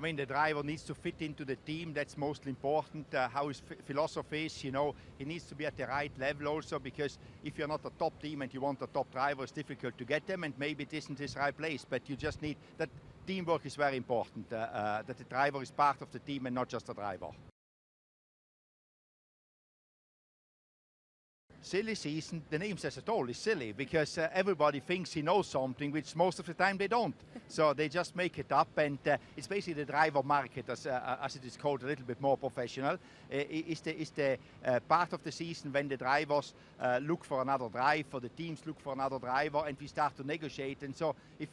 I mean, the driver needs to fit into the team. That's most important. How his philosophy is, he needs to be at the right level also, because if you're not a top team and you want a top driver, it's difficult to get them, and maybe it isn't his right place. But you just need that. Teamwork is very important. That the driver is part of the team and not just a driver. Silly season, the name says it all, is silly, because everybody thinks he knows something, which most of the time they don't. So they just make it up, and it's basically the driver market, as it is called, a little bit more professional. Is the part of the season when the drivers look for another drive, or the teams look for another driver, and we start to negotiate. And so if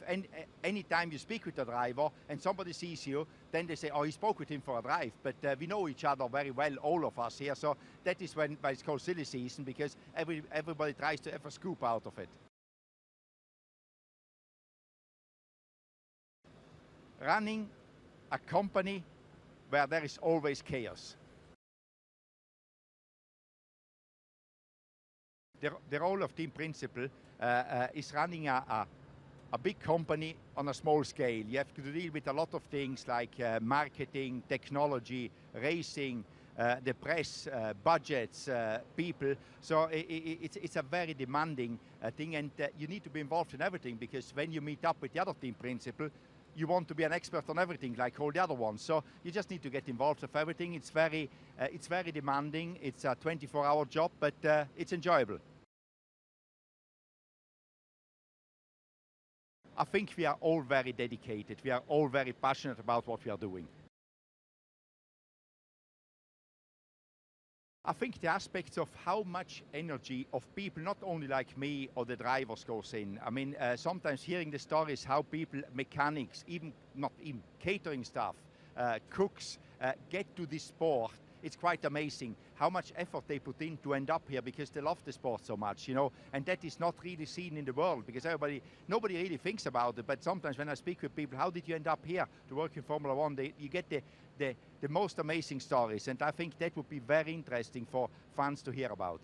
any time you speak with a driver and somebody sees you, then they say, oh, he spoke with him for a drive. But we know each other very well, all of us here. So that is why it's called silly season, because everybody tries to have a scoop out of it. Running a company where there is always chaos. The role of team principal is running a big company on a small scale. You have to deal with a lot of things like marketing, technology, racing, the press, budgets, people. So it's a very demanding thing, and you need to be involved in everything, because when you meet up with the other team principal, you want to be an expert on everything like all the other ones. So you just need to get involved with everything. It's very demanding. It's a 24-hour job, but it's enjoyable. I think we are all very dedicated. We are all very passionate about what we are doing. I think the aspects of how much energy of people, not only like me or the drivers, goes in. I mean, sometimes hearing the stories how people, mechanics, not even catering staff, cooks, get to this sport. It's quite amazing how much effort they put in to end up here, because they love the sport so much, and that is not really seen in the world, because nobody really thinks about it. But sometimes when I speak with people, how did you end up here to work in Formula One, you get the most amazing stories, and I think that would be very interesting for fans to hear about.